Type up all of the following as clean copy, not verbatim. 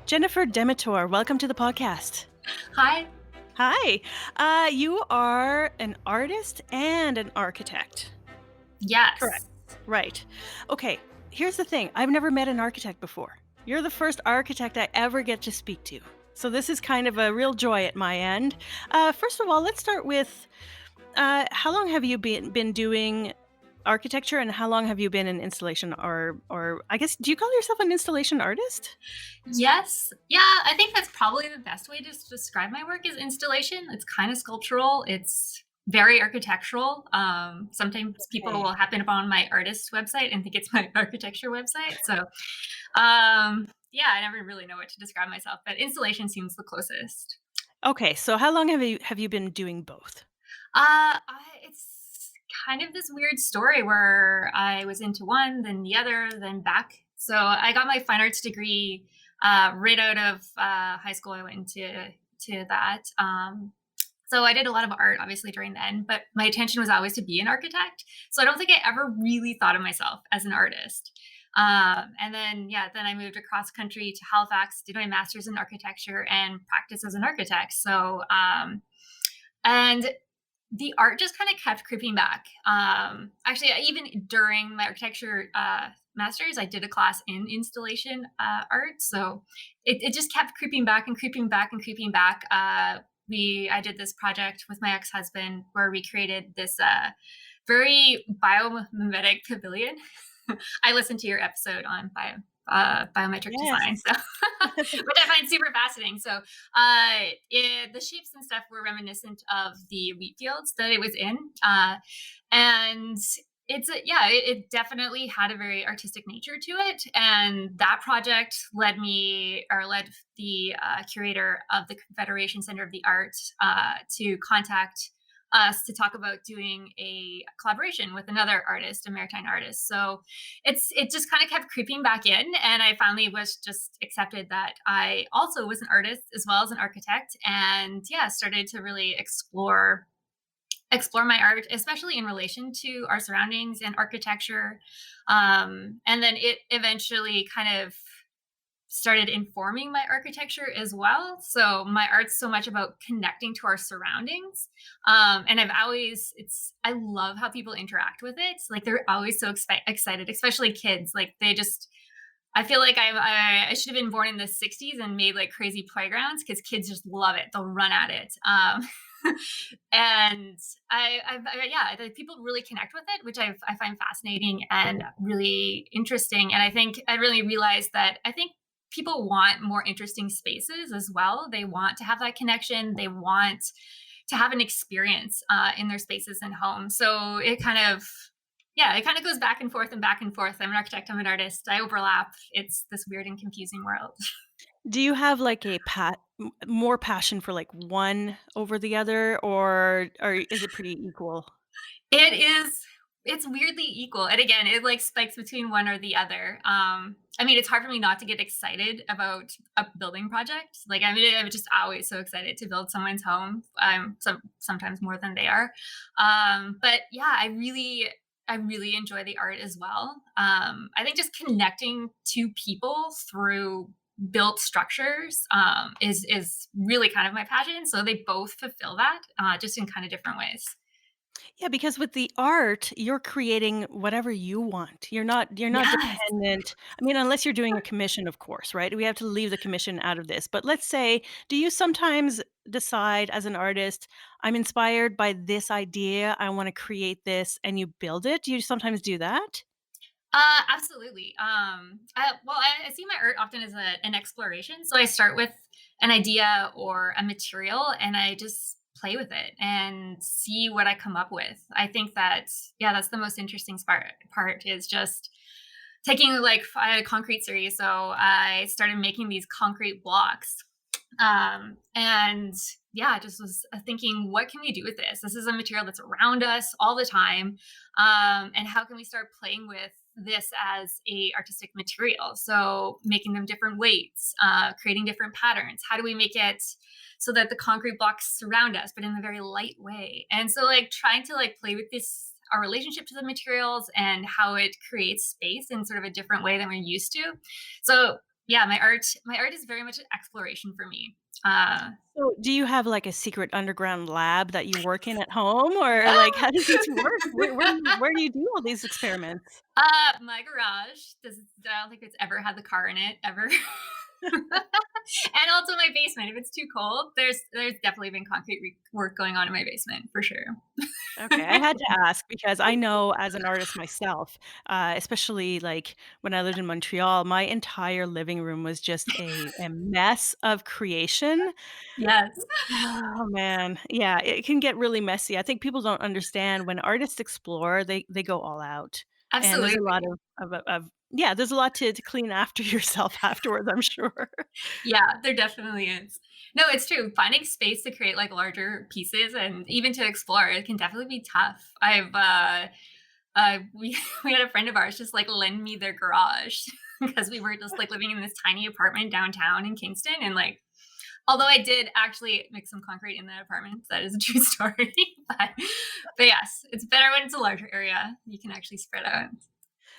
Jennifer Demitor, welcome to the podcast. Hi. Hi. You are an artist and an architect. Correct. Yes. Right. Okay. Here's the thing. I've never met an architect before. You're the first architect I ever get to speak to. So this is kind of a real joy at my end. First of all, let's start with how long have you been doing architecture, and how long have you been an installation or I guess do you call yourself an installation artist? Yes. Yeah, I think that's probably the best way to describe my work is installation. It's kind of sculptural. It's very architectural. Sometimes people Okay. will happen upon my artist website and think it's my architecture website. Yeah, I never really know what to describe myself, but installation seems the closest. Okay. So how long have you been doing both? It's kind of this weird story where I was into one, then the other, then back. So I got my fine arts degree right out of high school. I went into that. So I did a lot of art, obviously, during then, but my intention was always to be an architect. So I don't think I ever really thought of myself as an artist. And then, yeah, then I moved across country to Halifax, did my master's in architecture, and practiced as an architect. And the art just kind of kept creeping back. Actually, even during my architecture master's, I did a class in installation art. So it just kept creeping back and creeping back and creeping back. I did this project with my ex-husband where we created this very biomimetic pavilion. I listened to your episode on biometric design, Yes. so which I find super fascinating. So, the shapes and stuff were reminiscent of the wheat fields that it was in, and it definitely had a very artistic nature to it. And that project led the curator of the Confederation Center of the Arts to contact us to talk about doing a collaboration with another artist, a maritime artist. So it just kind of kept creeping back in, and I finally was just accepted that I also was an artist as well as an architect, and yeah, started to really explore my art, especially in relation to our surroundings and architecture. And then it eventually kind of started informing my architecture as well. So my art's so much about connecting to our surroundings. And I love how people interact with it. Like they're always so excited, especially kids. Like I feel like I should have been born in the 60s and made like crazy playgrounds because kids just love it. They'll run at it. And people really connect with it, which I find fascinating and really interesting. And I think I really realized that I think people want more interesting spaces as well. They want to have that connection. They want to have an experience in their spaces and home. So it kind of goes back and forth and back and forth. I'm an architect, I'm an artist. I overlap. It's this weird and confusing world. Do you have like more passion for like one over the other, or is it pretty equal? It is it's weirdly equal. And again, it like spikes between one or the other. I mean, it's hard for me not to get excited about a building project. Like, I mean, I'm just always so excited to build someone's home. Sometimes more than they are. But yeah, I really enjoy the art as well. I think just connecting to people through built structures is really kind of my passion. So they both fulfill that just in kind of different ways. Yeah, because with the art, you're creating whatever you want. You're not Yes. dependent. I mean, unless you're doing a commission, of course, right? We have to leave the commission out of this. But let's say, do you sometimes decide as an artist, I'm inspired by this idea, I want to create this, and you build it? Do you sometimes do that? Absolutely. I see my art often as an exploration. So I start with an idea or a material and I just play with it and see what I come up with. I think that, yeah, that's the most interesting part is just taking like I had a concrete series. So I started making these concrete blocks. And yeah, I just was thinking, what can we do with this? This is a material that's around us all the time. And how can we start playing with this as a artistic material? So making them different weights, creating different patterns. How do we make it so that the concrete blocks surround us, but in a very light way? And so like trying to like play with this our relationship to the materials and how it creates space in sort of a different way than we're used to. So Yeah, my art is very much an exploration for me. So, do you have, like, a secret underground lab that you work in at home, or, like, how does this work? Where do you do all these experiments? My garage does I don't think it's ever had the car in it ever. And also my basement. If it's too cold, there's definitely been concrete work going on in my basement for sure. Okay, I had to ask because I know as an artist myself, especially, like, when I lived in Montreal, my entire living room was just a mess of creation. Yes, Oh, man. Yeah, it can get really messy. I think people don't understand when artists explore, they go all out, and there's a lot absolutely. of yeah, there's a lot to clean after yourself afterwards, I'm sure. Yeah, there definitely is. No, it's true. Finding space to create like larger pieces and even to explore, it can definitely be tough. We we had a friend of ours just like lend me their garage because we were just like living in this tiny apartment downtown in Kingston, and like although I did actually mix some concrete in that apartment, that is a true story. but but yes, it's better when it's a larger area. You can actually spread out.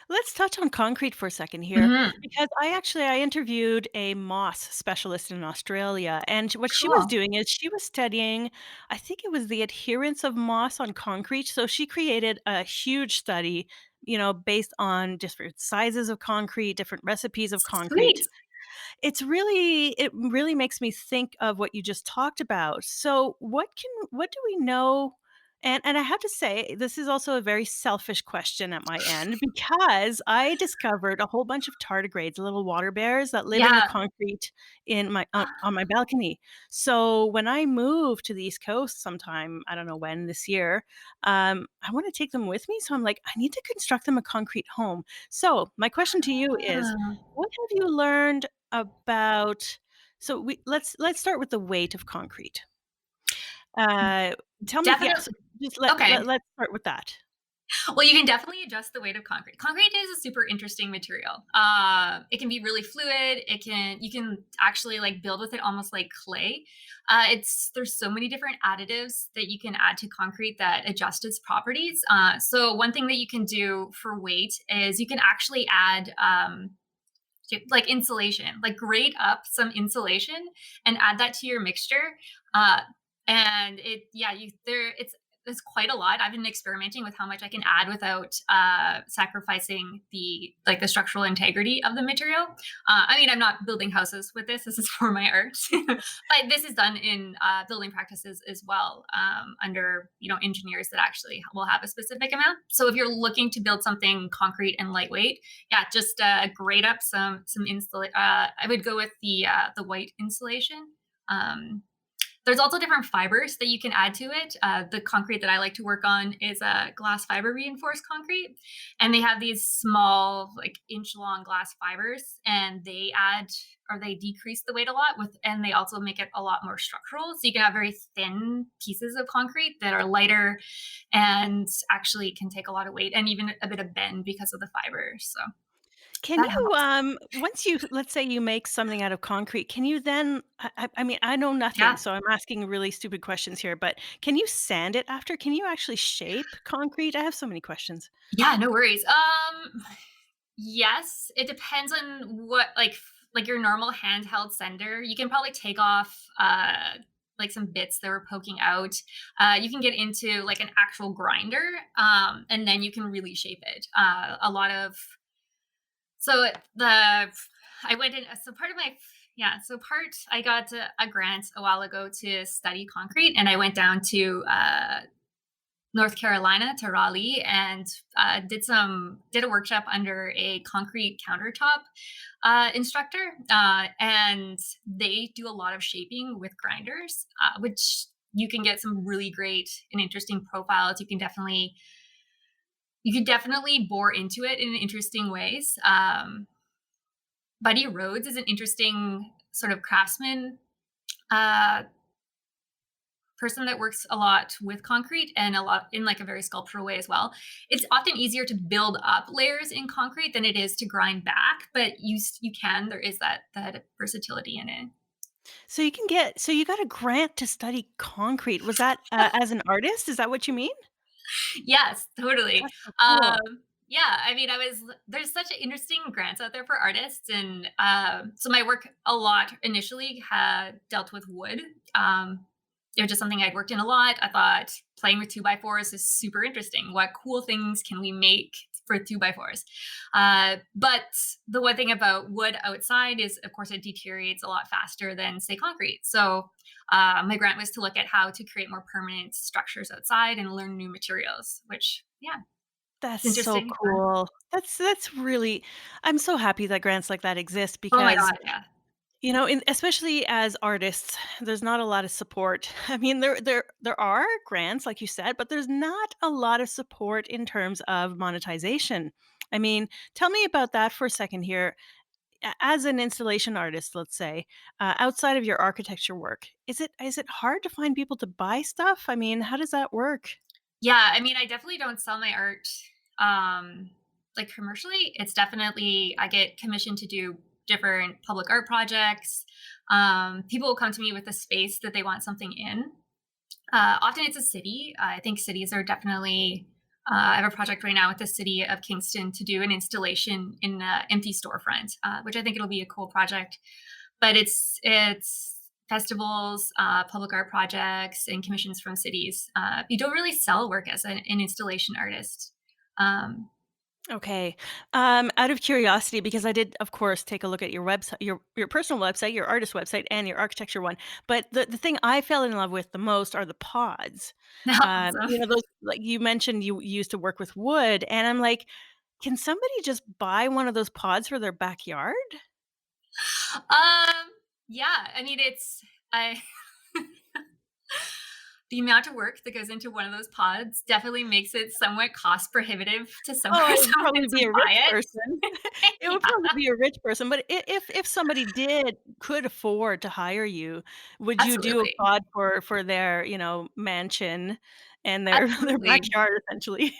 Let's touch on concrete for a second here, Mhm. because I interviewed a moss specialist in Australia, and what she was Cool. doing is she was studying, I think it was the adherence of moss on concrete. So she created a huge study, based on different sizes of concrete, different recipes of concrete. Sweet. It really makes me think of what you just talked about. So, what do we know? And I have to say, this is also a very selfish question at my end because I discovered a whole bunch of tardigrades, little water bears that live in the Yeah. concrete in my on my balcony. So when I move to the East Coast sometime, I don't know when this year, I want to take them with me. So I'm like, I need to construct them a concrete home. So my question to you is, Ah, what have you learned about let's start with the weight of concrete. Uh, tell me yes, definitely. just Okay. let's start with that. Well, you can definitely adjust the weight of concrete. Concrete is a super interesting material. It can be really fluid. You can actually like build with it almost like clay. It's There's so many different additives that you can add to concrete that adjust its properties. So one thing that you can do for weight is you can actually add like insulation, like grate up some insulation and add that to your mixture. Uh, and it, yeah, you there. It's quite a lot. I've been experimenting with how much I can add without sacrificing the structural integrity of the material. I mean, I'm not building houses with this. This is for my art, but this is done in building practices as well, under engineers that actually will have a specific amount. So if you're looking to build something concrete and lightweight, yeah, just grate up some insulation. I would go with the white insulation. Um, there's also different fibers that you can add to it. The concrete that I like to work on is a glass fiber reinforced concrete, and they have these small, like inch long glass fibers, and they decrease the weight a lot and they also make it a lot more structural. So you can have very thin pieces of concrete that are lighter and actually can take a lot of weight and even a bit of bend because of the fibers. So Can that you, helps. once you let's say you make something out of concrete, can you then I mean, I know nothing, Yeah. so I'm asking really stupid questions here, but can you sand it after? Can you actually shape concrete? I have so many questions. Yeah, no worries. Yes, it depends on what like your normal handheld sender. You can probably take off like some bits that were poking out. You can get into like an actual grinder, and then you can really shape it. A lot of so the I went in so part of my yeah so part I got a grant a while ago to study concrete, and I went down to North Carolina to Raleigh and did a workshop under a concrete countertop instructor, and they do a lot of shaping with grinders, which you can get some really great and interesting profiles. You can definitely bore into it in interesting ways. Buddy Rhodes is an interesting sort of craftsman. Uh, Person that works a lot with concrete and a lot in like a very sculptural way as well. It's often easier to build up layers in concrete than it is to grind back, but there is that versatility in it. So you got a grant to study concrete. Was that, as an artist? Is that what you mean? Yes, totally. That's so Um, cool. Yeah, I mean, there's such interesting grants out there for artists, and so my work a lot initially had dealt with wood. It was just something I'd worked in a lot. I thought playing with two by fours is super interesting. What cool things can we make for two by fours? But the one thing about wood outside is, of course, it deteriorates a lot faster than, say, concrete. So my grant was to look at how to create more permanent structures outside and learn new materials, which, yeah, That's it's so interesting, fun. cool. That's really I'm so happy that grants like that exist Oh my because, god, yeah. especially as artists, there's not a lot of support. I mean, there are grants, like you said, but there's not a lot of support in terms of monetization. I mean, tell me about that for a second here. As an installation artist, let's say, outside of your architecture work, is it hard to find people to buy stuff? I mean, how does that work? Yeah, I mean, I definitely don't sell my art, um, like, commercially. It's definitely I get commissioned to do different public art projects. People will come to me with a space that they want something in. Often it's a city. I think cities are definitely I have a project right now with the city of Kingston to do an installation in an empty storefront, which I think it'll be a cool project. But it's festivals, public art projects, and commissions from cities. You don't really sell work as an installation artist. Um, Okay. Out of curiosity, because I did, of course, take a look at your website, your personal website, your artist website, and your architecture one. But the thing I fell in love with the most are the pods. awesome. Those like you mentioned, you used to work with wood, and I'm like, can somebody just buy one of those pods for their backyard? um, yeah, I mean, it's I. The amount of work that goes into one of those pods definitely makes it somewhat cost prohibitive to Oh, it would someone probably be to a buy rich it. person. It would Yeah, probably be a rich person, but if somebody could afford to hire you, would you do a absolutely. pod for their, mansion and their their Absolutely. backyard essentially?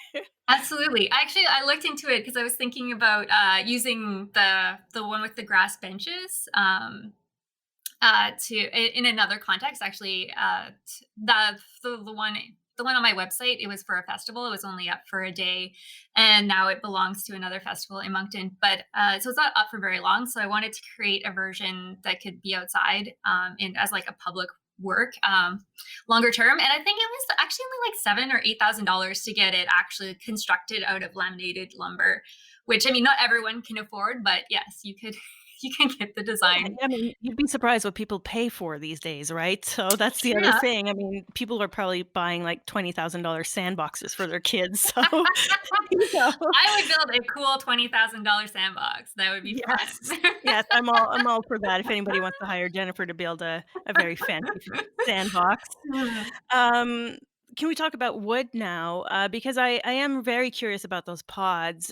Absolutely. Actually, I looked into it because I was thinking about using the one with the grass benches in another context. Actually, the one on my website, it was for a festival. It was only up for a day, and now it belongs to another festival in Moncton. But so it's not up for very long. So I wanted to create a version that could be outside and as like a public work longer term. And I think it was actually only like $7,000 or $8,000 to get it actually constructed out of laminated lumber, which I mean, not everyone can afford, but yes, you could you can get the Yeah, design. I mean, you'd be surprised what people pay for these days, right? So that's the other Yeah. thing. I mean, people are probably buying like $20,000 sandboxes for their kids. So, you know. I would build a cool $20,000 sandbox. That would be Yes. fun. Yes, I'm all for that if anybody wants to hire Jennifer to build a very fancy sandbox. Um, can we talk about wood now? Because I am very curious about those pods.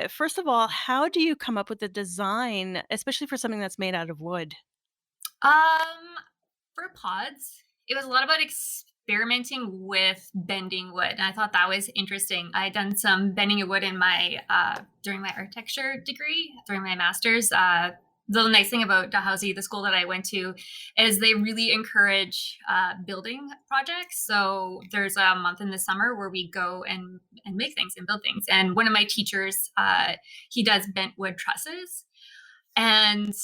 First of all, how do you come up with the design, especially for something that's made out of wood? Um, for pods, it was a lot about experimenting with bending wood, and I thought that was interesting. I had done some bending of wood in my during my architecture degree, during my master's. The nice thing about Dalhousie, the school that I went to, is they really encourage building projects. So there's a month in the summer where we go and make things and build things. And one of my teachers, he does bent wood trusses, and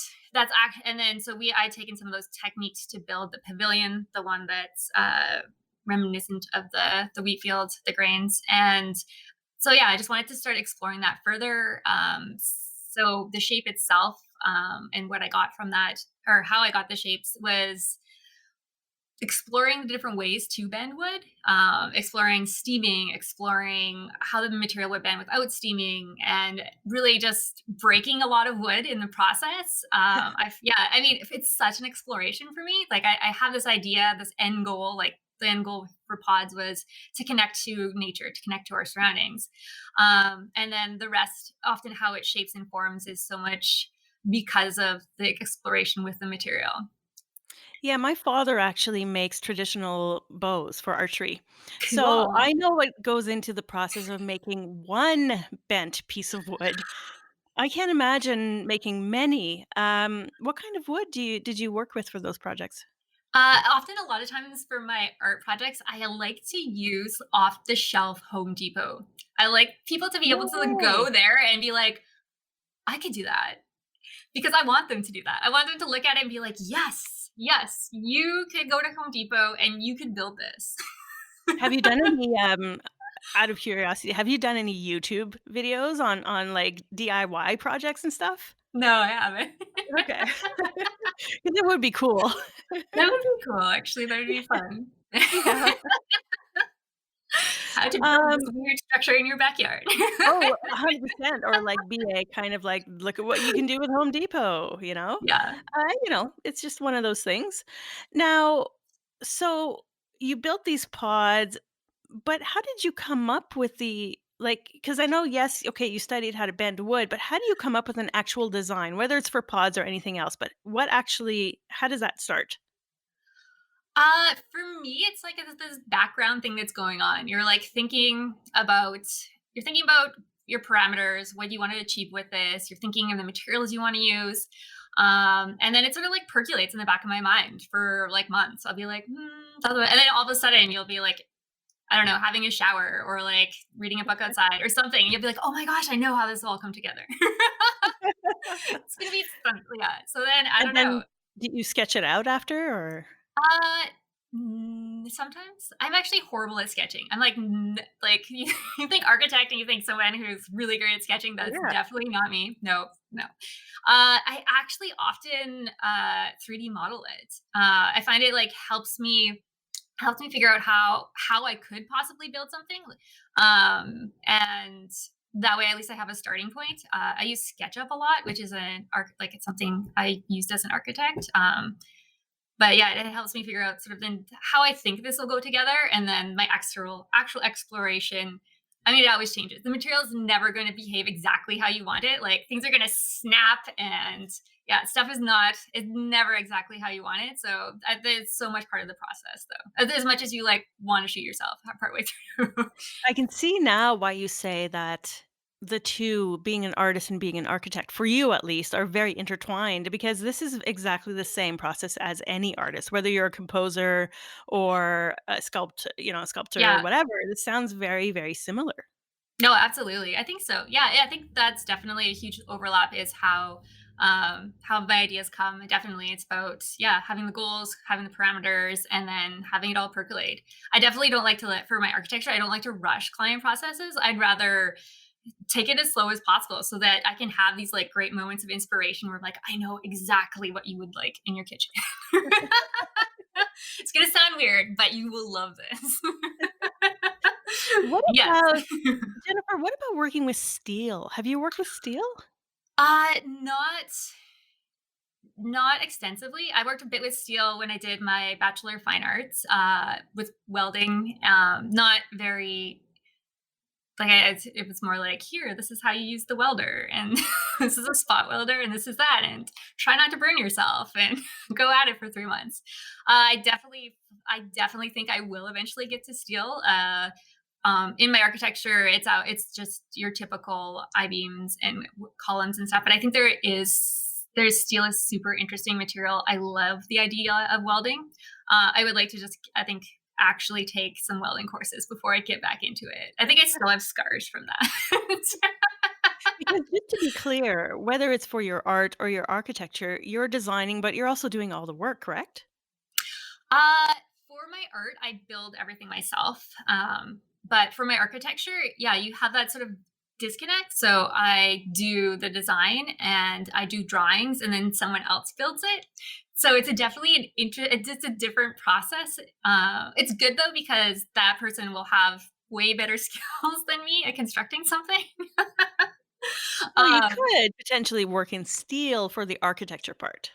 and then so we I taken some of those techniques to build the pavilion, the one that's reminiscent of the wheat fields, the grains. And so yeah, I just wanted to start exploring that further. So the shape itself, and what I got from that, or how I got the shapes, was exploring the different ways to bend wood, exploring steaming, exploring how the material would bend without steaming, and really just breaking a lot of wood in the process. Yeah, I mean, it's such an exploration for me. Like I have this idea, this end goal, like the end goal for pods was to connect to nature, to connect to our surroundings. And then the rest, often how it shapes and forms, is so much because of the exploration with the material. Yeah, my father actually makes traditional bows for archery. So Cool. I know what goes into the process of making one bent piece of wood. I can't imagine making many. What kind of wood did you work with for those projects? Often, a lot of times for my art projects, I like to use off the shelf Home Depot. I like people to be able No to go way. there and be like, I could do that because I want them to do that. I want them to look at it and be like, yes, yes, you could go to Home Depot and you could build this. Have you done any, out of curiosity, have you done any YouTube videos on, like, DIY projects and stuff? No, I haven't. Okay. 'Cause it would be cool. That would be cool, actually. That would be fun. Yeah. How to build this Um, weird structure in your backyard. oh, 100%, or, like, be a kind of, like, "Look at what you can do with Home Depot," you know? Yeah. It's just one of those things. Now, so you built these pods, but how did you come up with the like? Because I know, yes, okay, you studied how to bend wood, but how do you come up with an actual design, whether it's for pods or anything else? But what actually how does that start? For me, it's like this background thing that's going on. You're thinking about your parameters, what you want to achieve with this. You're thinking of the materials you want to use, and then it sort of like percolates in the back of my mind for like months. I'll be like, and then all of a sudden you'll be like, I don't know, having a shower or like reading a book outside or something. And you'll be like, oh my gosh, I know how this will all come together. It's gonna be fun. Yeah. So then I And don't know. then did you sketch it out after or Uh, Sometimes I'm actually horrible at sketching. I'm like, like you think architect and you think someone who's really great at sketching. That's yeah. definitely not me. No, no. I actually often 3D model it. I find it like helps me figure out how I could possibly build something. And that way, at least I have a starting point. I use SketchUp a lot, which is like it's something I used as an architect. But yeah, it helps me figure out sort of then how I think this will go together, and then my actual exploration. I mean, it always changes. The material is never going to behave exactly how you want it. Like things are going to snap, and yeah, stuff is never exactly how you want it. So it's so much part of the process, though. As much as you like want to shoot yourself partway through. I can see now why you say that the 2, being an artist and being an architect, for you at least, are very intertwined because this is exactly the same process as any artist, whether you're a composer or a sculptor or Yeah, whatever. This sounds very, very similar. no, absolutely. I think so. Yeah, yeah, I think that's definitely a huge overlap is how my ideas come. Definitely it's about yeah, having the goals, having the parameters and then having it all percolate. I definitely don't like to let for my architecture, I don't like to rush client processes. I'd rather take it as slow as possible so that I can have these like great moments of inspiration where I'm like I know exactly what you would like in your kitchen. It's going to sound weird, but you will love this. What Yes. about Jennifer, what about working with steel? Have you worked with steel? Not extensively. I worked a bit with steel when I did my Bachelor of Fine Arts, with welding, not very like, it was more like, "Here, this is how you use the welder, and this is a spot welder, and this is that, and try not to burn yourself, and go at it for 3 months." I definitely think I will eventually get to steel. In my architecture, it's just your typical I-beams and columns and stuff, but I think there's steel is super interesting material. I love the idea of welding. I would like to just, I think, actually take some welding courses before I get back into it. I think I still have scars from that. Because just to be clear, whether it's for your art or your architecture, you're designing, but you're also doing all the work, correct? uh, for my art, I build everything myself. But for my architecture, yeah, you have that sort of disconnect. So I do the design and I do drawings, and then someone else builds it. So it's definitely it's a different process. It's good though because that person will have way better skills than me at constructing something. So you um, could potentially work in steel for the architecture part.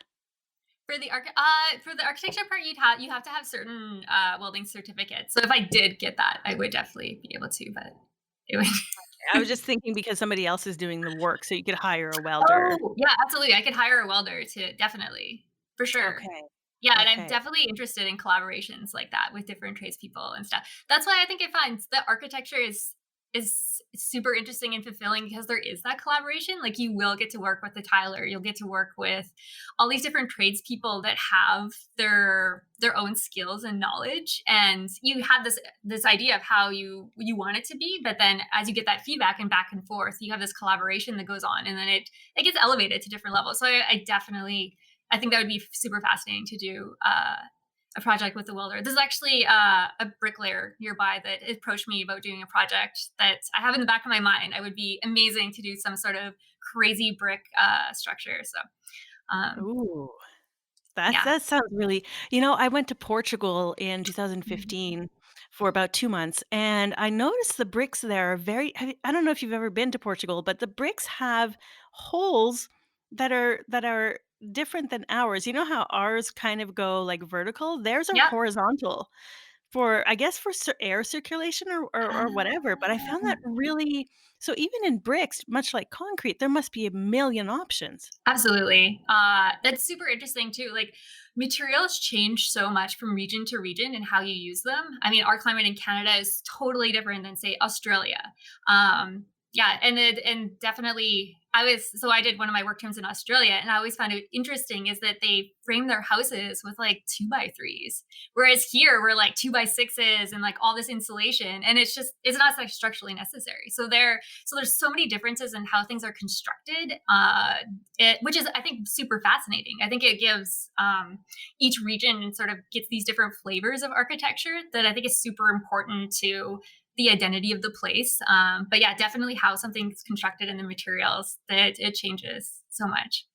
for the architecture part, you have to have certain welding certificates. So if I did get that, I would definitely be able to. But it would. I was just thinking because somebody else is doing the work, so you could hire a welder. Oh yeah, absolutely. I could hire a welder to definitely for sure. Okay, Yeah, and I'm okay. definitely interested in collaborations like that with different tradespeople and stuff. That's why I think it finds that architecture is is super interesting and fulfilling because there is that collaboration. Like you will get to work with the tiler, you'll get to work with all these different tradespeople that have their own skills and knowledge, and you have this idea of how you want it to be. But then as you get that feedback and back and forth, you have this collaboration that goes on, and then it gets elevated to different levels. So I definitely I think that would be super fascinating to do a project with the welder. There's actually a bricklayer nearby that approached me about doing a project that I have in the back of my mind. I would be amazing to do some sort of crazy brick structure. So, um, Ooh. yeah, That sounds really I went to Portugal in Mhm. 2015 for about 2 months, and I noticed the bricks there are I don't know if you've ever been to Portugal, but the bricks have holes that are different than ours. You know how ours kind of go, like, vertical? Theirs are Yep. horizontal for I guess for air circulation or whatever, but I found that really so even in bricks, much like concrete, there must be a million options. Absolutely. That's super interesting too. Like materials change so much from region to region and how you use them. I mean, our climate in Canada is totally different than say Australia. Yeah, and definitely I did one of my work terms in Australia, and I always found it interesting is that they frame their houses with like 2x3s. Whereas here we're like 2x6s and like all this insulation, and it's not like structurally necessary. So there's so many differences in how things are constructed, which is I think super fascinating. I think it gives each region sort of gets these different flavors of architecture that I think is super important to the identity of the place. But yeah, definitely how something's constructed and the materials that it changes so much.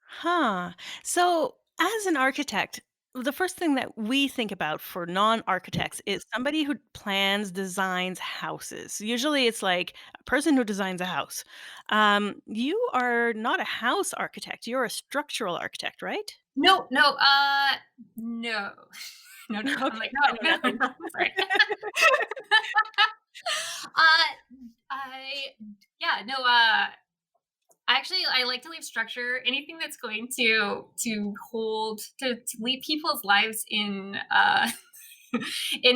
Huh. So, as an architect, the first thing that we think about for non-architects is somebody who plans, designs houses. Usually, it's like a person who designs a house. You are not a house architect. You're a structural architect, right? No, no, no, no, no. I'm Okay, like I no, know no, nothing. no. Sorry. I yeah, no, actually I like to leave structure. Anything that's going to lead people's lives in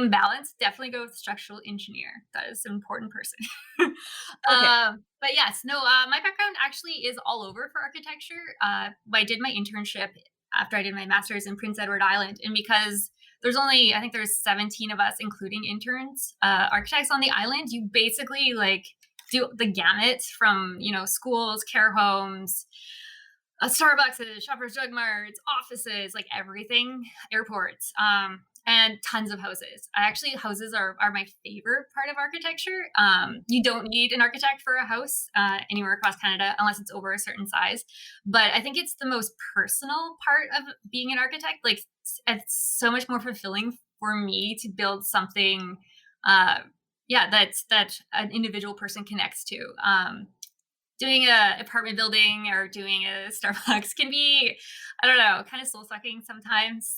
balance, definitely go with structural engineer. That is an important person. Okay. But yes, no, my background actually is all over for architecture. I did my internship after I did my master's in Prince Edward Island, and because I think there's 17 of us, including interns, architects on the island. You basically like do the gamut from schools, care homes, Starbucks, Shoppers Drug Marts, offices, like everything, airports, and tons of houses. Houses are my favorite part of architecture. You don't need an architect for a house anywhere across Canada unless it's over a certain size. But I think it's the most personal part of being an architect. Like it's so much more fulfilling for me to build something. Uh, yeah, that an individual person connects to. Doing a apartment building or doing a Starbucks can be, I don't know, kind of soul sucking sometimes.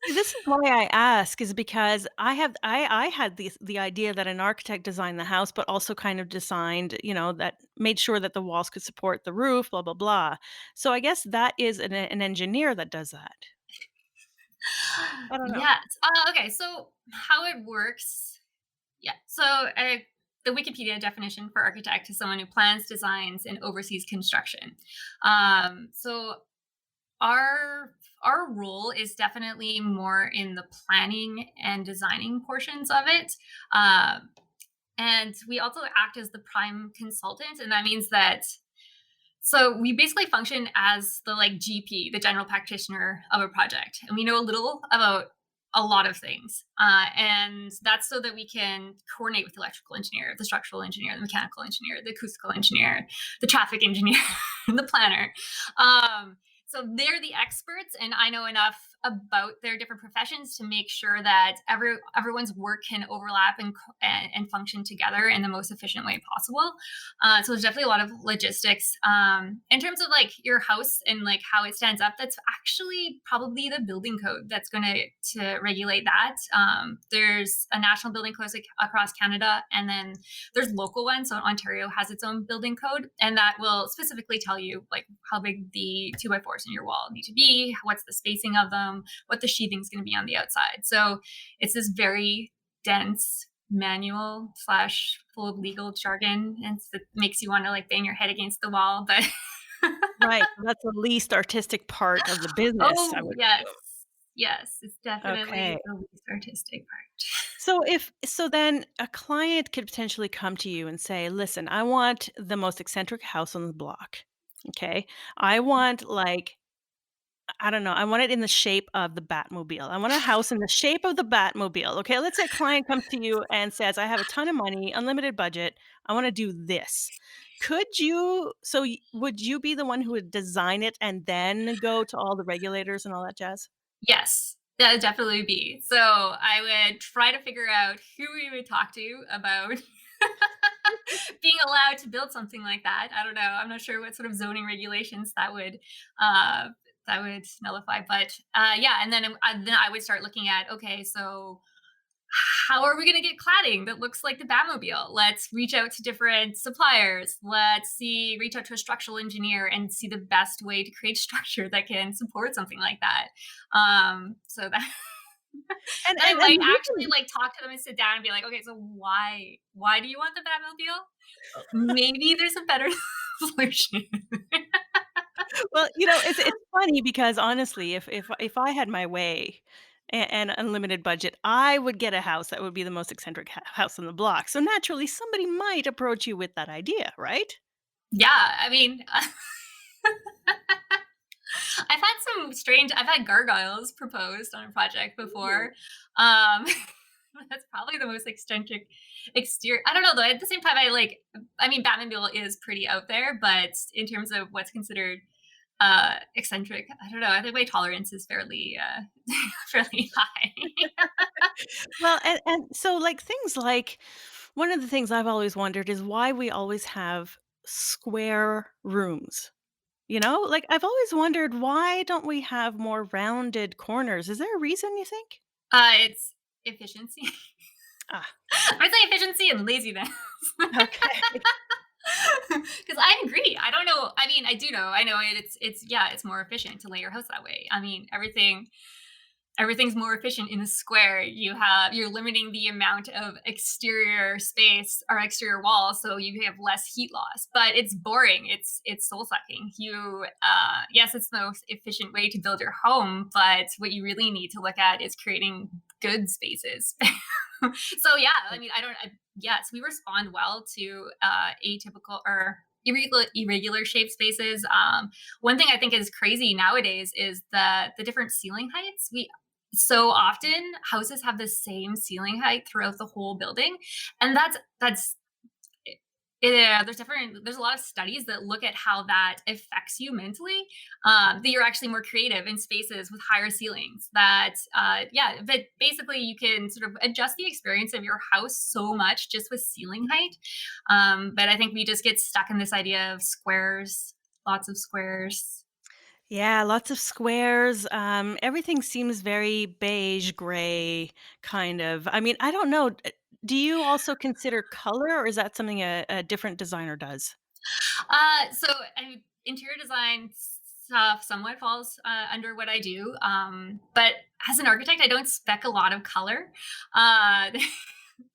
See, this is why I ask is because I had the idea that an architect designed the house, but also kind of designed, that made sure that the walls could support the roof, blah, blah, blah. So I guess that is an engineer that does that. I don't know. Yes. Okay. So how it works? Yeah. So the Wikipedia definition for architect is someone who plans, designs, and oversees construction. So our our role is definitely more in the planning and designing portions of it. Um, and we also act as the prime consultant, and that means that we basically function as the like GP, the general practitioner of a project, and we know a little about a lot of things, and that's so that we can coordinate with the electrical engineer, the structural engineer, the mechanical engineer, the acoustical engineer, the traffic engineer, the planner. So they're the experts, and I know enough about their different professions to make sure that everyone's work can overlap and function together in the most efficient way possible. So there's definitely a lot of logistics. In terms of like your house and like how it stands up, that's actually probably the building code that's going to regulate that. There's a national building code across Canada, and then there's local ones. So Ontario has its own building code, and that will specifically tell you like how big the 2x4s in your wall need to be, what's the spacing of them, what the sheathing is going to be on the outside. So it's this very dense manual slash full of legal jargon, and it makes you want to like bang your head against the wall. But Right, so that's the least artistic part of the business, I oh would yes, assume. yes, it's Okay. definitely the least artistic part. So then a client could potentially come to you and say, "Listen, I want the most eccentric house on the block." Okay? I want, like, I don't know, I want it in the shape of the Batmobile. I want a house in the shape of the Batmobile, okay? Let's say a client comes to you and says, "I have a ton of money, unlimited budget. I wanna do this." Could you so y would you be the one who would design it and then go to all the regulators and all that jazz? Yes, that would definitely be. So I would try to figure out who we would talk to about being allowed to build something like that. I don't know. I'm not sure what sort of zoning regulations uh, that would nullify, but yeah. And then I would start looking at okay, so how are we going to get cladding that looks like the Batmobile? Let's reach out to different suppliers. Reach out to a structural engineer and see the best way to create structure that can support something like that. So that And then and I and might the actually reason like talk to them and sit down and be like, okay, so why do you want the Batmobile? Maybe there's a better solution. well, it's funny because honestly, if I had my way and unlimited budget, I would get a house that would be the most eccentric house on the block. So naturally, somebody might approach you with that idea, right? Yeah, I mean, I've had gargoyles proposed on a project Ooh. before. That's probably the most eccentric exterior. I don't know though. At the same time, I mean, Batmobile is pretty out there, but in terms of what's considered eccentric, I don't know. I think my tolerance is fairly fairly high. Well, and so like things like one of the things I've always wondered is why we always have square rooms. Like I've always wondered why don't we have more rounded corners? Is there a reason you think? It's efficiency. Ah, I say efficiency and laziness. okay. Because I agree. I don't know. I mean, I do know. I know it's yeah, it's more efficient to lay your house that way. I mean, everything's more efficient in a square. You're limiting the amount of exterior space or exterior walls, so you have less heat loss. But it's boring. It's soul sucking. Yes, it's the most efficient way to build your home, but what you really need to look at is creating good spaces. So yeah, I mean, yes, we respond well to atypical or irregular shaped spaces. One thing I think is crazy nowadays is the different ceiling heights. We So often houses have the same ceiling height throughout the whole building, and that's yeah, there's a lot of studies that look at how that affects you mentally. That you're actually more creative in spaces with higher ceilings. Yeah, but basically you can sort of adjust the experience of your house so much just with ceiling height. But I think we just get stuck in this idea of squares, lots of squares. Yeah, lots of squares. Everything seems very beige, gray, kind of. I mean, I don't know. Do you also consider color, or is that something a different designer does? So interior design stuff somewhat falls under what I do. But as an architect, I don't spec a lot of color. Uh,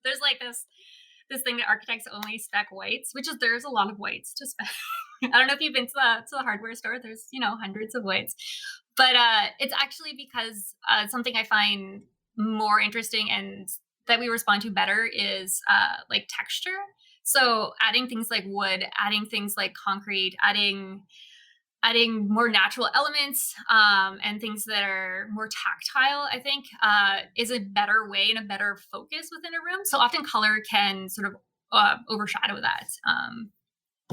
there's like this thing that architects only spec whites, which is there's a lot of whites to spec. I don't know if you've been to the hardware store. There's hundreds of whites, but it's actually because something I find more interesting and that we respond to better is like texture. So adding things like wood, adding things like concrete, adding more natural elements and things that are more tactile, I think, is a better way and a better focus within a room. So often color can sort of overshadow that.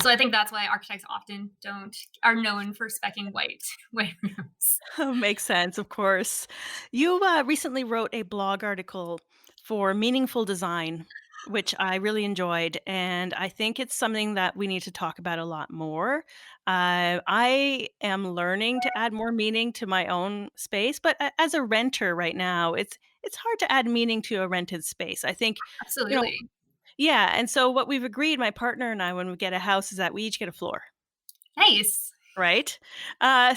So I think that's why architects often don't are known for specking white rooms. Makes sense, of course. You recently wrote a blog article for meaningful design, which I really enjoyed. And I think it's something that we need to talk about a lot more. I am learning to add more meaning to my own space, but as a renter right now, it's hard to add meaning to a rented space. I think, you know, Absolutely. yeah. And so what we've agreed, my partner and I, when we get a house, is that we each get a floor. Nice. Right?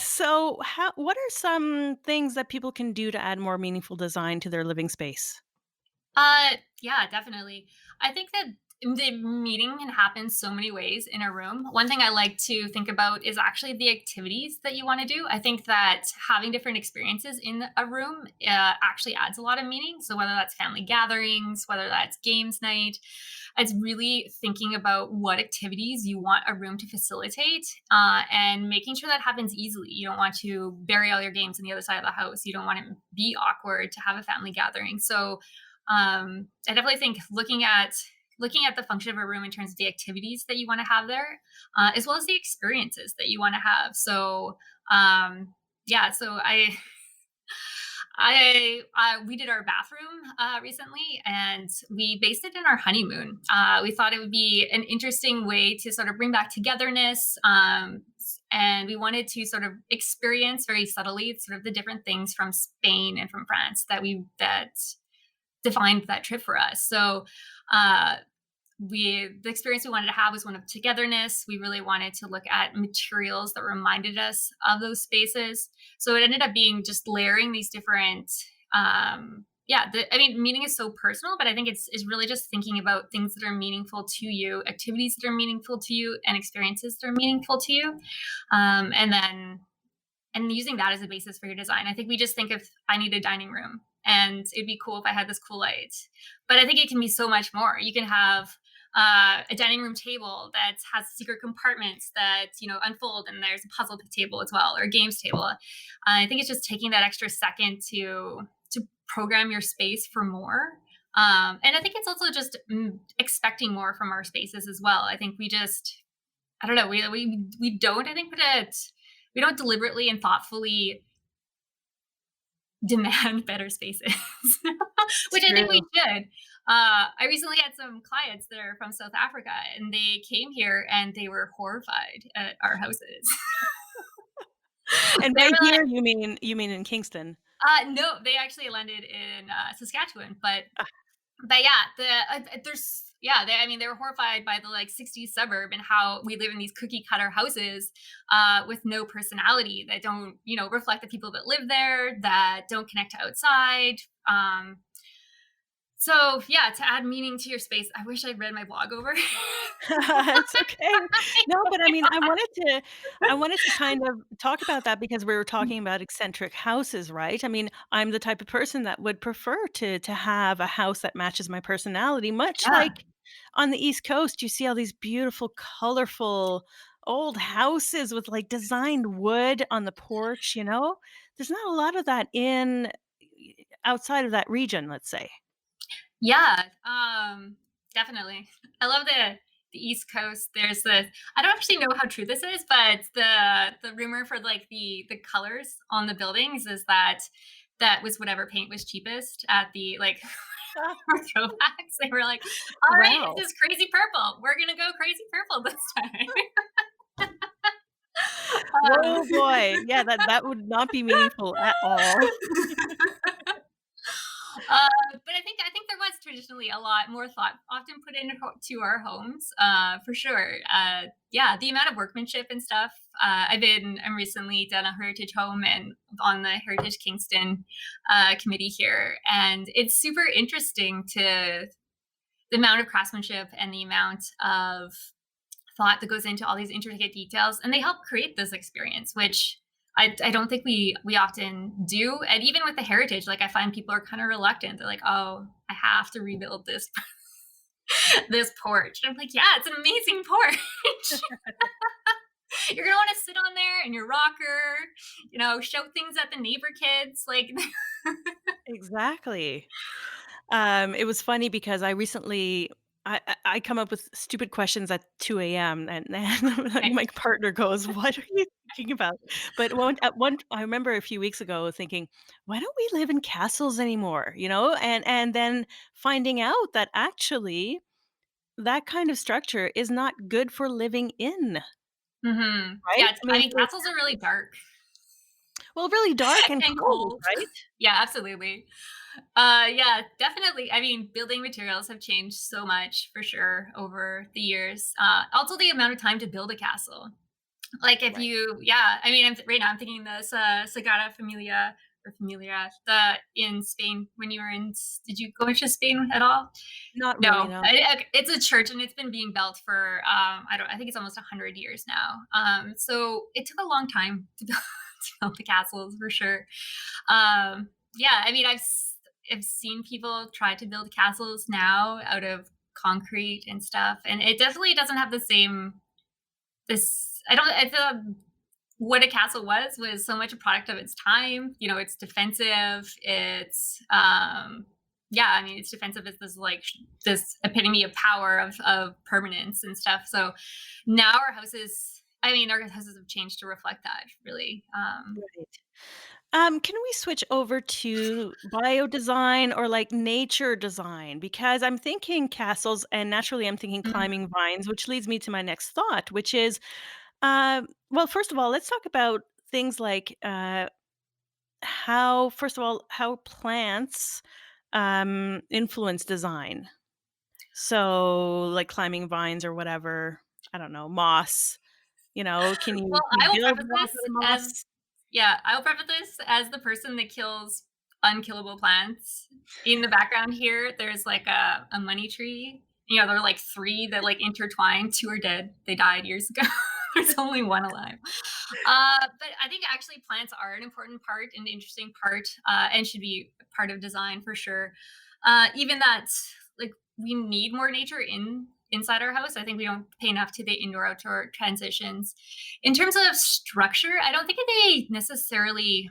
So what are some things that people can do to add more meaningful design to their living space? Yeah, definitely. I think that the meeting can happen so many ways in a room. One thing I like to think about is actually the activities that you want to do. I think that having different experiences in a room actually adds a lot of meaning. So whether that's family gatherings, whether that's games night, it's really thinking about what activities you want a room to facilitate, and making sure that happens easily. You don't want to bury all your games on the other side of the house. You don't want it to be awkward to have a family gathering. So I definitely think looking at the function of a room in terms of the activities that you want to have there, as well as the experiences that you want to have. So yeah, so we did our bathroom recently, and we based it in our honeymoon. We thought it would be an interesting way to sort of bring back togetherness, and we wanted to sort of experience very subtly sort of the different things from Spain and from France that defined that trip for us. So uh, the experience we wanted to have was one of togetherness. We really wanted to look at materials that reminded us of those spaces. So it ended up being just layering these different. I mean, meaning is so personal, but I think it's really just thinking about things that are meaningful to you, activities that are meaningful to you, and experiences that are meaningful to you, and then and using that as a basis for your design. I think we just think of I need a dining room and it'd be cool if I had this cool light. But I think it can be so much more. You can have a dining room table that has secret compartments that unfold, and there's a puzzle table as well, or a games table. I think it's just taking that extra second to program your space for more. And I think it's also just expecting more from our spaces as well. I think we just I don't know. We don't. I think that we don't deliberately and thoughtfully demand better spaces, It's which I think we true. should. I recently had some clients that are from South Africa, and they came here and they were horrified at our houses. And They by were like, here, you mean in Kingston? no, they actually landed in Saskatchewan, but Ah, yeah, there's yeah, I mean, they were horrified by the like 60s suburb and how we live in these cookie cutter houses with no personality that don't reflect the people that live there, that don't connect to outside. So yeah, to add meaning to your space, I wish I'd read my blog over. it's okay. No, but I mean, I wanted to kind of talk about that because we were talking about eccentric houses, right? I mean, I'm the type of person that would prefer to have a house that matches my personality, much Yeah. like on the East Coast, you see all these beautiful, colorful old houses with like designed wood on the porch, you know? There's not a lot of that in outside of that region, let's say. Yeah, definitely. I love the East Coast. There's the I don't actually know how true this is, but the rumor for like the colors on the buildings is that that was whatever paint was cheapest at the like Ah, for throwbacks. They were like, "All right, it's wow. this crazy purple. We're gonna go crazy purple this time." Oh boy. Yeah, that would not be meaningful at all. But I think there was traditionally a lot more thought often put into our homes, for sure. Yeah, the amount of workmanship and stuff. I'm recently done a heritage home and on the Heritage Kingston committee here, and it's super interesting to the amount of craftsmanship and the amount of thought that goes into all these intricate details, and they help create this experience, which I don't think we often do. And even with the heritage, like I find people are kind of reluctant. They're like, "Oh, I have to rebuild this this porch." And I'm like, "Yeah, it's an amazing porch. You're gonna want to sit on there in your rocker, show things at the neighbor kids." Like, Exactly. It was funny because I recently I come up with stupid questions at 2 AM and like my partner goes, "What are you thinking about?" But one I remember a few weeks ago thinking, "Why don't we live in castles anymore?" You know? And then finding out that actually that kind of structure is not good for living in, right? yeah, I I mean, mean, castles are really dark well, really dark and and cold, cold. right? Yeah, absolutely. Yeah, definitely. I mean, building materials have changed so much for sure over the years. Also, the amount of time to build a castle. Like, if Right. you, yeah, I mean, right now I'm thinking the Sagrada Familia you're familiar with, the in Spain when you were in did you go to Spain at all? Not really, No, no. it's a church and it's been being built for, I think it's almost 100 years now. So it took a long time to build to build the castles for sure. Yeah, I mean, I've seen people try to build castles now out of concrete and stuff, and it definitely doesn't have the same this I feel what a castle was so much a product of its time. You know, it's defensive. It's yeah, I mean, it's defensive. It's this like this epitome of power of permanence and stuff. So now our houses, I mean, our houses have changed to reflect that. Really, Right. Can we switch over to biodesign or like nature design? Because I'm thinking castles, and naturally, I'm thinking mhm. climbing vines, which leads me to my next thought, which is, well, first of all, let's talk about things like how, first of all, how plants influence design. So, like climbing vines or whatever, I don't know, moss. Can Well, you I will build preface walls this out of as moss? yeah, I will preface this as the person that kills unkillable plants. In the background here, there's like a money tree. You know, there are like three that like intertwine. Two are dead. They died years ago. There's only one alive. But I think actually plants are an important part, an interesting part, and should be part of design for sure. Even that, like, we need more nature inside our house. I think we don't pay enough to the indoor outdoor transitions. In terms of structure, I don't think they necessarily.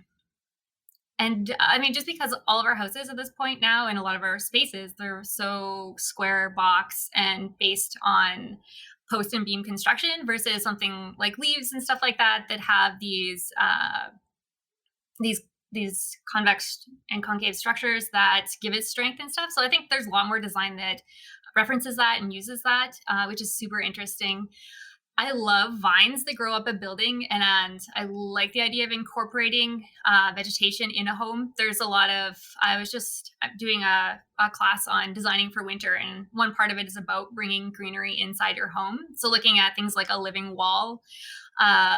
And I mean, just because all of our houses at this point now and a lot of our spaces, they're so square box and based on post and beam construction versus something like leaves and stuff like that that have these these convex and concave structures that give it strength and stuff. So I think there's a lot more design that references that and uses that, which is super interesting. I love vines that grow up a building, and I like the idea of incorporating vegetation in a home. There's a lot of, I was just doing a class on designing for winter, and one part of it is about bringing greenery inside your home. So, looking at things like a living wall, uh,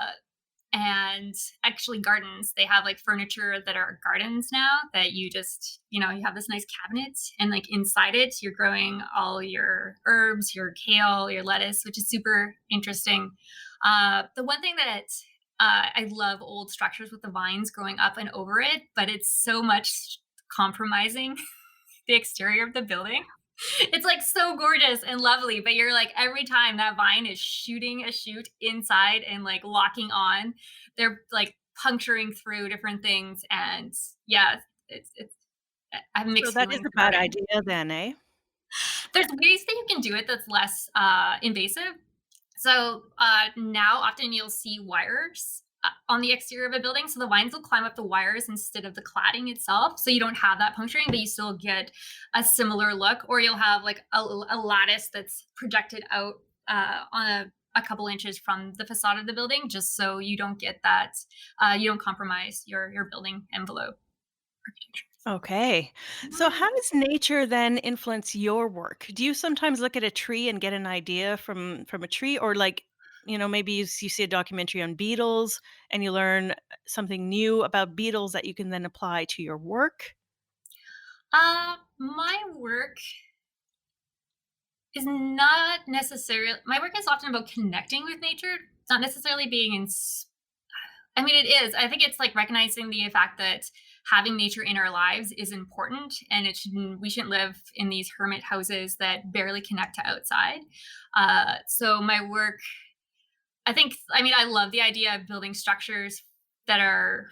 and actually gardens. They have like furniture that are gardens now that you just, you have this nice cabinet and like inside it, you're growing all your herbs, your kale, your lettuce, which is super interesting. The one thing that I love old structures with the vines growing up and over it, but it's so much compromising the exterior of the building. It's like so gorgeous and lovely, but you're like every time that vine is shooting a shoot inside and like locking on, they're like puncturing through different things. And yeah, it's I have So mixed that is feelings a about bad it. idea then, eh? There's ways that you can do it that's less invasive. So now often you'll see wires on the exterior of a building. So the vines will climb up the wires instead of the cladding itself. So you don't have that puncturing, but you still get a similar look. Or you'll have like a lattice that's projected out on a couple inches from the facade of the building, just so you don't get that, you don't compromise your building envelope architecture. Okay. So how does nature then influence your work? Do you sometimes look at a tree and get an idea from a tree, or like, maybe you see a documentary on beetles and you learn something new about beetles that you can then apply to your work? My work is not necessarily, my work is often about connecting with nature, not necessarily being in. I mean, it is. I think it's like recognizing the fact that having nature in our lives is important, and we shouldn't live in these hermit houses that barely connect to outside. So my work, I mean, I love the idea of building structures that are,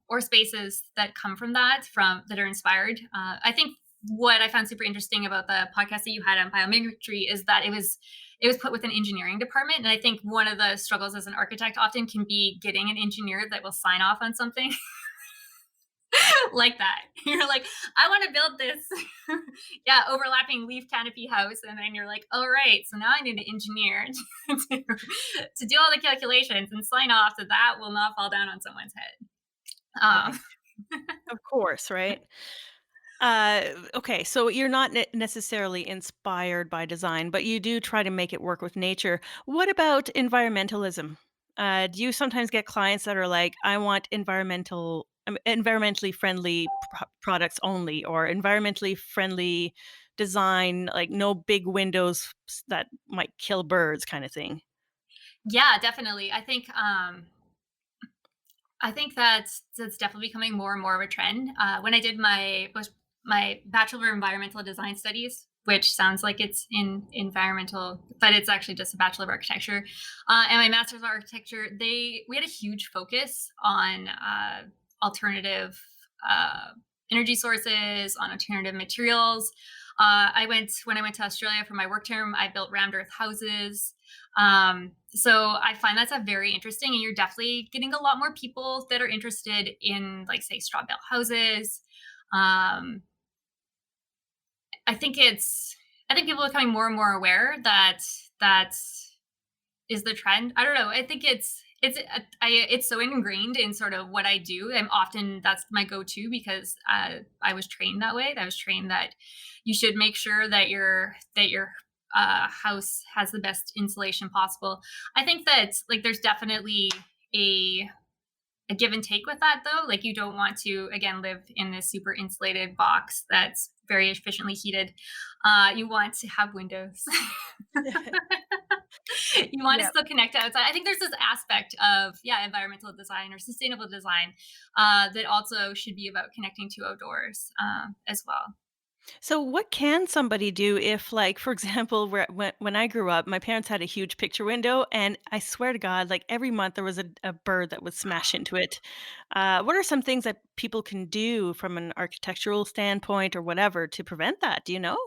or spaces that come from that are inspired. I think what I found super interesting about the podcast that you had on biomimicry is that it was put with an engineering department, and I think one of the struggles as an architect often can be getting an engineer that will sign off on something like that. You're like, I want to build this, yeah, overlapping leaf canopy house. And then you're like, all right, so now I need an engineer to do all the calculations and sign off that that will not fall down on someone's head. Right. Um, Of course, right? Okay, so you're not necessarily inspired by design, but you do try to make it work with nature. What about environmentalism? Do you sometimes get clients that are like, I want environmental environmentally friendly products only, or environmentally friendly design, like no big windows that might kill birds kind of thing. Yeah, definitely. I think that's definitely becoming more and more of a trend. When I did my Bachelor of Environmental Design Studies, which sounds like it's in environmental, but it's actually just a Bachelor of Architecture, and my Master's of Architecture, they we had a huge focus on alternative uh, energy sources, on alternative materials. I went When I went to Australia for my work term. I built rammed earth houses. So I find that's a very interesting, and you're definitely getting a lot more people that are interested in, like, say, straw bale houses. Um, I think it's, I think people are becoming more and more aware that that is the trend. I don't know. I think it's so ingrained in sort of what I do. I'm often That's my go-to because I was trained that way. I was trained that you should make sure that your house has the best insulation possible. I think that, like, there's definitely a a give and take with that, though. Like, you don't want to, again, live in this super insulated box that's very efficiently heated. You want to have windows. You want to Yeah. still connect outside. I think there's this aspect of, yeah, environmental design or sustainable design that also should be about connecting to outdoors as well. So what can somebody do if, like, for example, when I grew up, my parents had a huge picture window, and I swear to God, like every month there was a bird that would smash into it. What are some things that people can do from an architectural standpoint or whatever to prevent that? Do you know?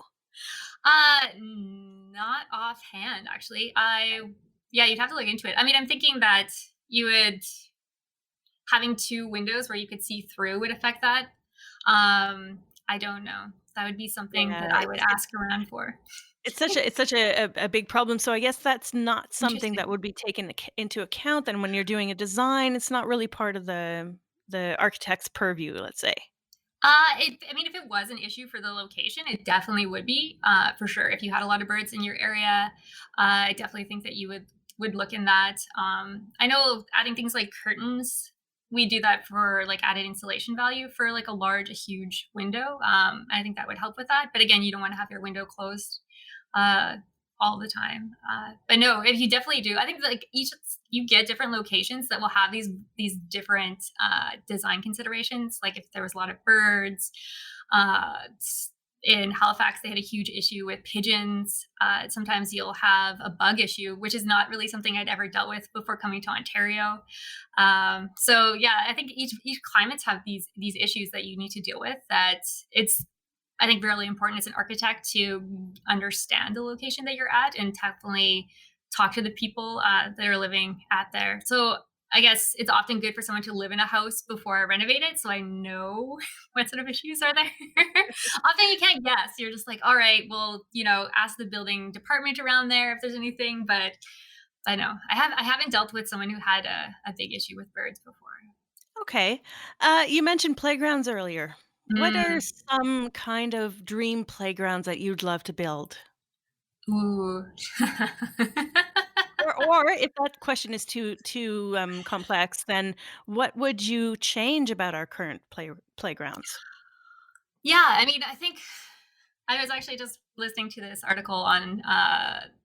Not offhand, actually. Yeah, you'd have to look into it. I mean, I'm thinking that you would having two windows where you could see through would affect that. I don't know. That would be something Yeah, that I would ask around for. it's such a big problem. So I guess that's not something that Interesting. would be taken into account. Then when you're doing a design, it's not really part of the architect's purview. Let's say. I mean, if it was an issue for the location, it definitely would be, for sure. If you had a lot of birds in your area, I definitely think that you would look in that. I know adding things like curtains, we do that for, like, added insulation value for, like, a huge window. I think that would help with that. But again, you don't want to have your window closed uh, all the time. But no, if you definitely do, I think, like, each you get different locations that will have these different design considerations. Like, if there was a lot of birds, in Halifax, they had a huge issue with pigeons. Sometimes you'll have a bug issue, which is not really something I'd ever dealt with before coming to Ontario. So yeah, I think each climates have these issues that you need to deal with. That it's, I think, really important as an architect to understand the location that you're at and definitely talk to the people that are living at there. So I guess it's often good for someone to live in a house before I renovate it, so I know what sort of issues are there. Often you can't guess. You're just like, all right, well, ask the building department around there if there's anything. But I know I haven't dealt with someone who had a big issue with birds before. Okay. You mentioned playgrounds earlier. What are Mm. some kind of dream playgrounds that you'd love to build? Ooh. Or if that question is too complex, then what would you change about our current playgrounds? Yeah, I mean, I think I was actually just listening to this article on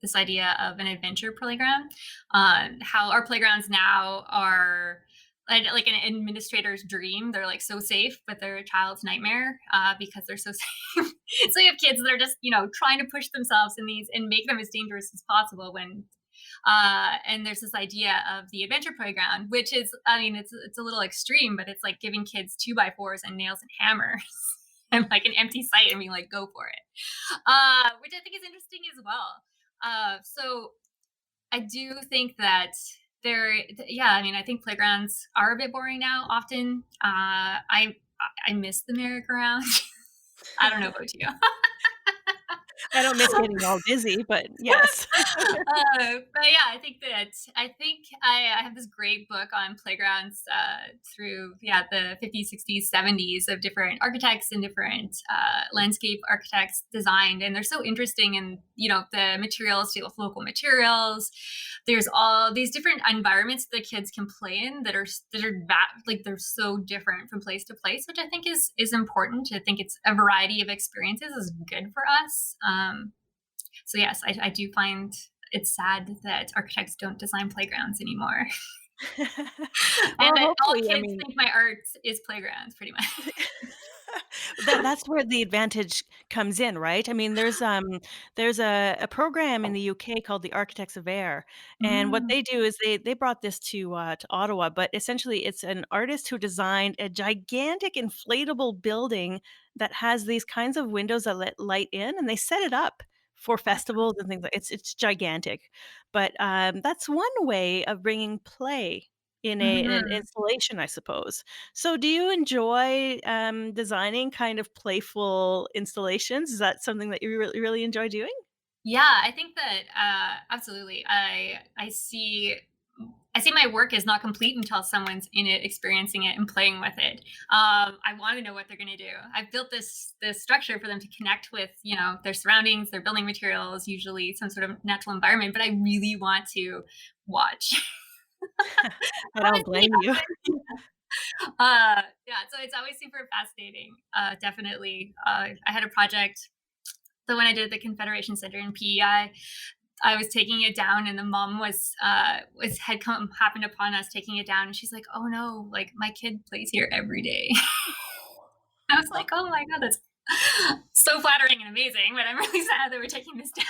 this idea of an adventure playground, how our playgrounds now are like an administrator's dream. They're, like, so safe, but they're a child's nightmare because they're so safe. So you have kids that are just, trying to push themselves in these and make them as dangerous as possible when and there's this idea of the adventure playground, which is, I mean, it's a little extreme, but it's like giving kids two by fours and nails and hammers and, like, an empty site and being like, go for it. Which I think is interesting as well. So I do think that yeah, I mean, I think playgrounds are a bit boring now. Often, I miss the merry-go-round. I don't know about you. I don't miss getting all dizzy, but yes. But yeah, I think I have this great book on playgrounds through the 50s, 60s, 70s of different architects and different landscape architects designed, and they're so interesting. And the materials, deal with local materials. There's all these different environments that kids can play in like they're so different from place to place, which I think is important. I think it's a variety of experiences is good for us. So yes, I do find it's sad that architects don't design playgrounds anymore, and Well, that all hopefully, I kids mean, think my art is playgrounds, pretty much. that's where the advantage comes in, right? I mean, there's a program in the UK called the Architects of Air, and what Mm, they do is they brought this to Ottawa, but essentially it's an artist who designed a gigantic inflatable building that has these kinds of windows that let light in, and they set it up for festivals and things like it's gigantic. But, that's one way of bringing play in an mhm. installation, I suppose. So do you enjoy, designing kind of playful installations? Is that something that you really enjoy doing? Yeah, I think that absolutely. I see my work is not complete until someone's in it, experiencing it, and playing with it. I want to know what they're going to do. I've built this structure for them to connect with, their surroundings, their building materials, usually some sort of natural environment. But I really want to watch. I I want don't to see blame you. how yeah, so it's always super fascinating. Definitely. I had a project. So when I did the Confederation Center in PEI, I was taking it down, and the mom was had come happened upon us taking it down, and she's like, "Oh no, like my kid plays here every day." I was like, "Oh my god, that's so flattering and amazing," but I'm really sad that we're taking this down.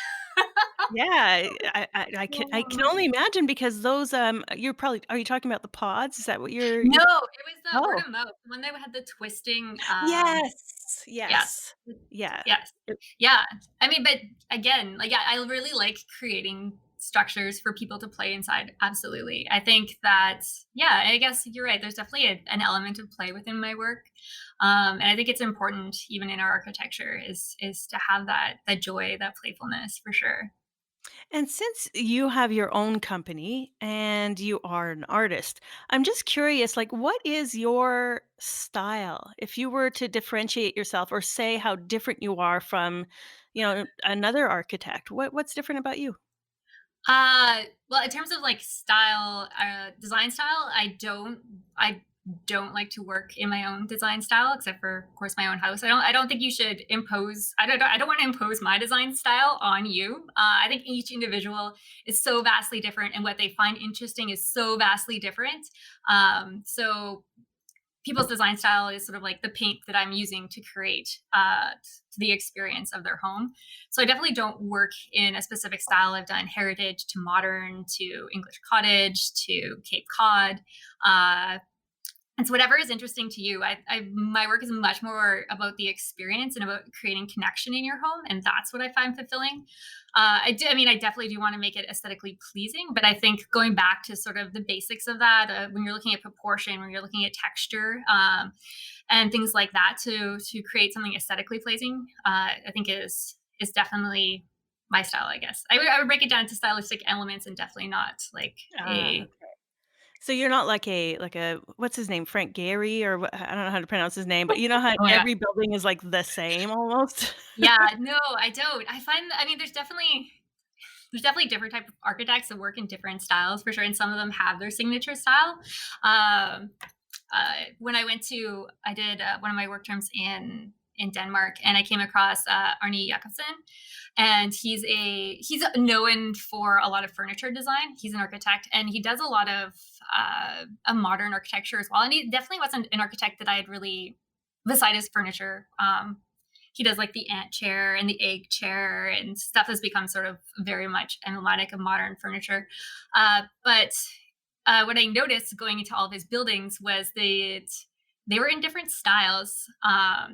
Yeah, I can only imagine because those, you're probably are you talking about the pods? Is that what you're No, it was the word Oh, of mouth. When they had the twisting, yes, yes. yes. Yeah. Yes. It Yeah. I mean, but again, like, I really like creating structures for people to play inside. Absolutely. I think that, yeah, I guess you're right. There's definitely an element of play within my work. And I think it's important, even in our architecture, is to have that joy, that playfulness for sure. And since you have your own company and you are an artist, I'm just curious, like, what is your style? If you were to differentiate yourself or say how different you are from, another architect, what's different about you? Well, in terms of like style, design style, I don't like to work in my own design style, except for, of course, my own house. I don't think you should impose. I don't want to impose my design style on you. I think each individual is so vastly different, and what they find interesting is so vastly different. So people's design style is sort of like the paint that I'm using to create the experience of their home. So I definitely don't work in a specific style. I've done heritage to modern to English cottage to Cape Cod. It's whatever is interesting to you. My work is much more about the experience and about creating connection in your home, and that's what I find fulfilling. I definitely do want to make it aesthetically pleasing, but I think going back to sort of the basics of that, when you're looking at proportion, when you're looking at texture, and things like that, to create something aesthetically pleasing, I think is definitely my style. I guess I would break it down to stylistic elements, and definitely not like Ah, a so you're not like a what's his name, Frank Gehry or what I don't know how to pronounce his name, but you know how oh my god. every building is, like, the same almost? Yeah, no, I don't. I mean, there's definitely different type of architects that work in different styles for sure, and some of them have their signature style. Um, when I did one of my work terms in Denmark, and I came across Arne Jacobsen, and he's known for a lot of furniture design. He's an architect, and he does a lot of a modern architecture as well. And he definitely wasn't an architect that I had really, beside his furniture. He does like the ant chair and the egg chair and stuff has become sort of very much emblematic of modern furniture. But what I noticed going into all of his buildings was that they were in different styles.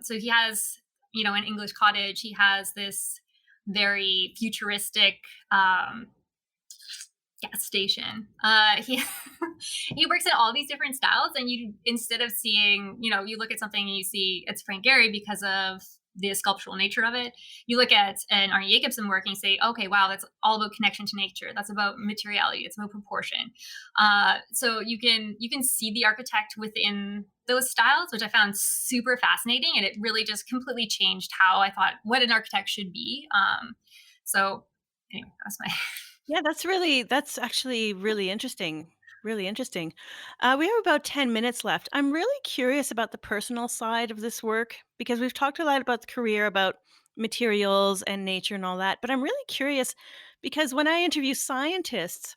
So he has, an English cottage. He has this very futuristic gas station. He he works in all these different styles, and you instead of seeing, you look at something and you see it's Frank Gehry because of the sculptural nature of it. You look at an Arnie Jacobson work and you say, okay, wow, that's all about connection to nature. That's about materiality. It's about proportion. So you can see the architect within those styles, which I found super fascinating, and it really just completely changed how I thought what an architect should be. So anyway, that's my Yeah, that's actually really interesting. Really interesting. We have about 10 minutes left. I'm really curious about the personal side of this work because we've talked a lot about the career, about materials and nature and all that. But I'm really curious because when I interview scientists,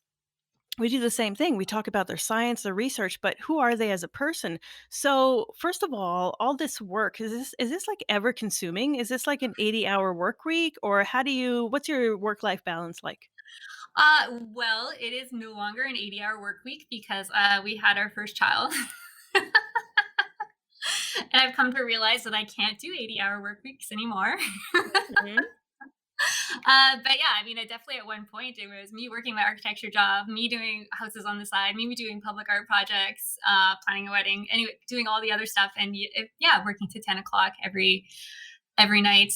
we do the same thing. We talk about their science, their research, but who are they as a person? So, first of all this work, is this like ever consuming? Is this like an 80-hour work week or what's your work-life balance like? well, it is no longer an 80-hour work week because we had our first child. And I've come to realize that I can't do 80-hour work weeks anymore. Mhm. But yeah, I mean, I definitely at one point it was me working my architecture job, me doing houses on the side, me doing public art projects, planning a wedding, anyway, doing all the other stuff, and yeah, working to 10 o'clock every night.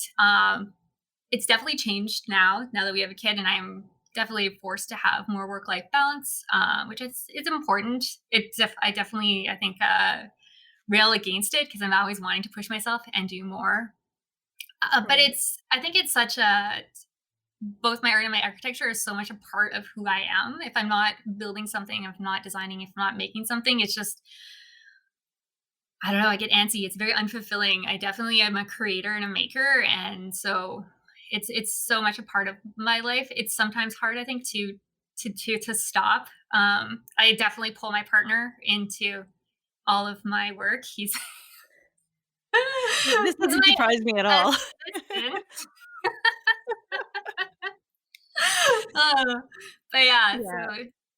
It's definitely changed now that we have a kid, and I'm definitely forced to have more work life balance, which is it's important. I definitely I think rail against it because I'm always wanting to push myself and do more. But Right. I think it's such a both my art and my architecture is so much a part of who I am. If I'm not building something, if I'm not designing, if I'm not making something, it's just I don't know. I get antsy. It's very unfulfilling. I definitely am a creator and a maker, and so it's so much a part of my life. It's sometimes hard, I think, to stop. I definitely pull my partner into all of my work. He's This he's doesn't my surprise me at all. assistant. Uh, but yeah, so Yeah.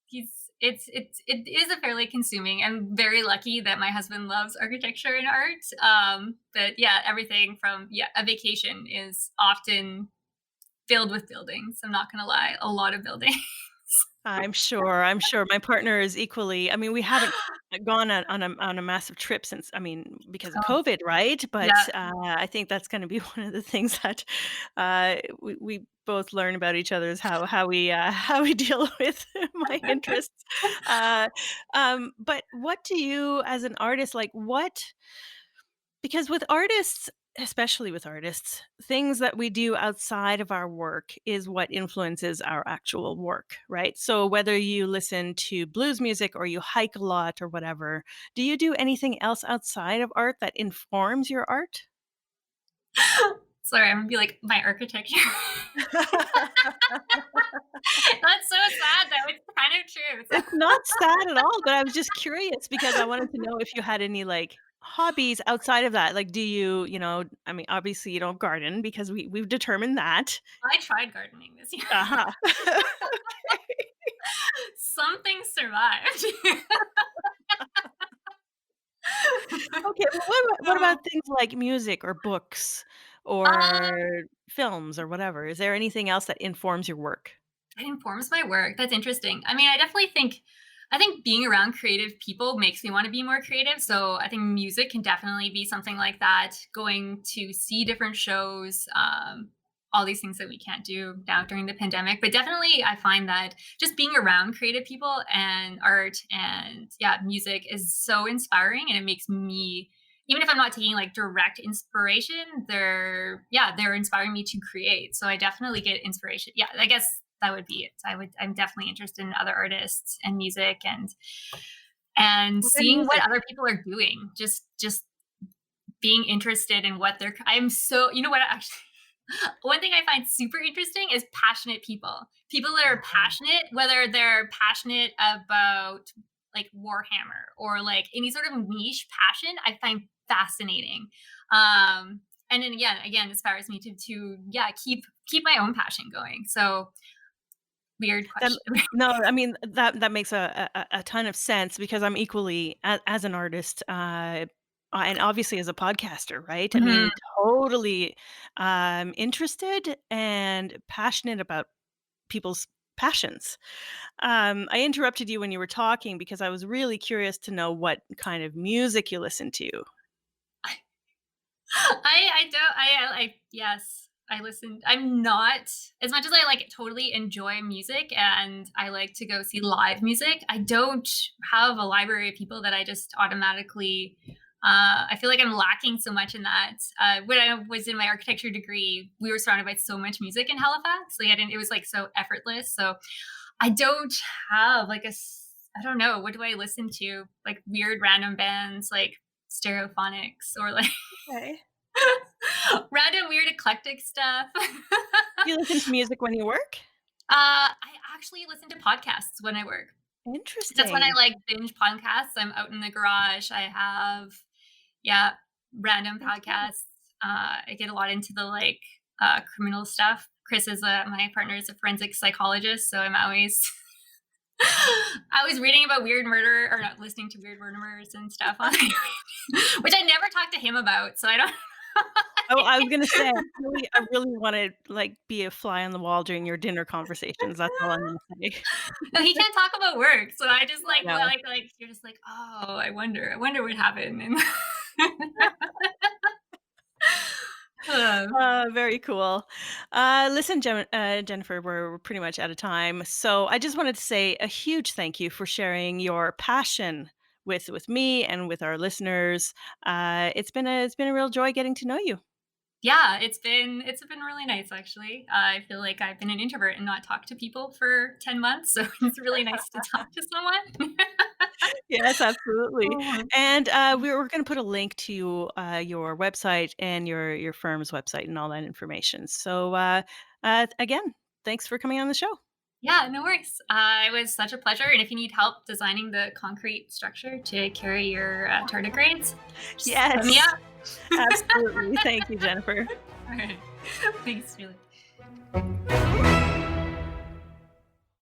he's it is a fairly consuming. I'm very lucky that my husband loves architecture and art. But yeah, everything from a vacation is often filled with buildings. I'm not gonna lie, a lot of buildings. I'm sure my partner is equally. I mean, we haven't gone on a massive trip since, I mean, because of Oh, COVID, right? yeah. But, I think that's gonna be one of the things that, we both learn about each other is how we deal with my interests. Uh, but what do you as an artist, like, what because with artists, especially with artists, things that we do outside of our work is what influences our actual work, right? So whether you listen to blues music or you hike a lot or whatever, do you do anything else outside of art that informs your art? Sorry, I'm gonna be like my architecture. That's so sad though. It's kind of true. So It's not sad at all, but I was just curious because I wanted to know if you had any, like, hobbies outside of that. Like, do I mean, obviously, you don't garden because we've determined that. I tried gardening this year. Uh-huh. Something survived. Okay, well, what about So, things like music or books or um, films or whatever? Is there anything else that informs your work? it informs my work. That's interesting. I mean, I think being around creative people makes me want to be more creative. So I think music can definitely be something like that. Going to see different shows, all these things that we can't do now during the pandemic. But definitely, I find that just being around creative people and art and music is so inspiring, and it makes me. Even if I'm not taking like direct inspiration, they're inspiring me to create. So I definitely get inspiration. Yeah, I guess that would be it. I'm definitely interested in other artists and music and What kind of seeing what music? other people are doing. Just being interested in what they're I'm so you know what actually one thing I find super interesting is passionate people. People that are Oh. passionate, whether they're passionate about like Warhammer or like any sort of niche passion, I find fascinating. And then again, inspires me to keep my own passion going. So weird That question. No, I mean, that makes a ton of sense because I'm equally as an artist, and obviously as a podcaster, right? I Mhm. mean, totally, interested and passionate about people's passions. I interrupted you when you were talking because I was really curious to know what kind of music you listen to. I don't I yes, I listen. I'm not, as much as I like totally enjoy music and I like to go see live music, I don't have a library of people that I just automatically I feel like I'm lacking so much in that. When I was in my architecture degree, we were surrounded by so much music in Halifax. Like I didn't, it was like so effortless. So I don't have like I don't know, what do I listen to? Like weird random bands like Stereophonics or like Okay. random weird eclectic stuff. Do you listen to music when you work? I actually listen to podcasts when I work. That's when I Interesting. like binge podcasts. I'm out in the garage. I have, yeah, random Okay. podcasts. I get a lot into the like criminal stuff. Chris is my partner is a forensic psychologist, so I'm always I was reading about weird murder or not listening to weird murders and stuff on which I never talked to him about. So I don't Oh, I was gonna say, I really wanna, like, be a fly on the wall during your dinner conversations, that's all I'm gonna say. no, he can't talk about work. So I just like I know. you're just like, oh, I wonder what happened. And uh, Very cool. Listen, Jennifer, we're pretty much out of time, so I just wanted to say a huge thank you for sharing your passion with me and with our listeners. It's been a real joy getting to know you. yeah, it's been really nice actually. I feel like I've been an introvert and not talked to people for 10 months, so it's really nice to talk to someone. Yes, absolutely. Oh, And, we're gonna put a link to, your website and your firm's website and all that information. So, again, thanks for coming on the show. yeah, no worries. It was such a pleasure. And if you need help designing the concrete structure to carry your tardigrades, just hit me Yes, up. absolutely. Thank you, Jennifer. All right. Thanks, Julie.